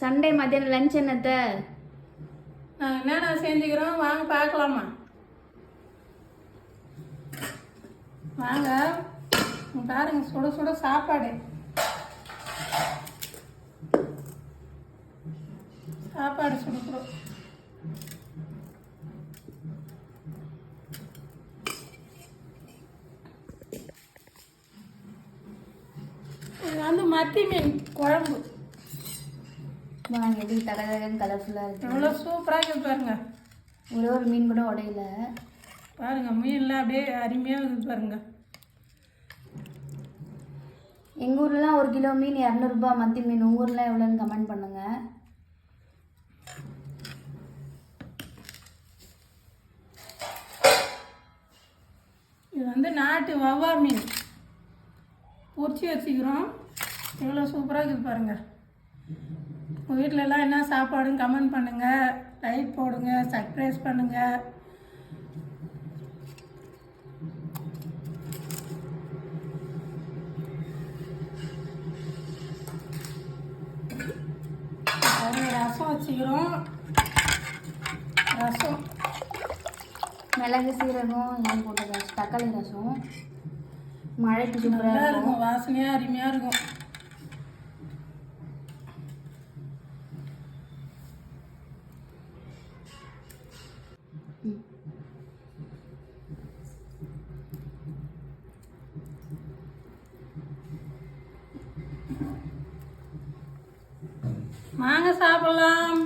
Sunday மத்தியானம் lunch என்னத்த? என்னென்ன செஞ்சுக்கிறோம் வாங்க பார்க்கலாமா? வாங்க பாருங்க, சுட சுட சாப்பாடு. சாப்பாடு சுடுக்கிறோம். இது வந்து மத்தி மீன் குழம்பு. வாங்க, எப்படி தகதகன்னு கலர்ஃபுல்லாக இருக்கு. எவ்வளோ சூப்பராக இருக்குது பாருங்க. ஒரு மீன் கூட உடையில பாருங்க, மீன்லாம் அப்படியே அருமையாக இருக்குது பாருங்க. எங்கள் ஊர்லாம் 1 கிலோ மீன் 200 ரூபாய் மத்தி மீன். உங்கள் ஊர்லாம் எவ்வளோன்னு கமெண்ட் பண்ணுங்க. இது வந்து நாட்டு வவ்வா மீன் பொரிச்சி வச்சுக்கிறோம். எவ்வளோ சூப்பராக இருக்குது பாருங்கள். உங்கள் வீட்டிலலாம் என்ன சாப்பாடுன்னு கமெண்ட் பண்ணுங்கள், லைக் போடுங்க, சப்ஸ்கிரைப் பண்ணுங்கள். ரசம் வச்சுக்கிறோம். ரசம் மிளகு சீரகம் எல்லாம் போட்ட ரசம், தக்காளி ரசம். மழைக்கு நல்லா சூப்பராக இருக்கும், இருக்கும். வாசனையாக அருமையாக இருக்கும். வாங்க சாப்பிடலாம்.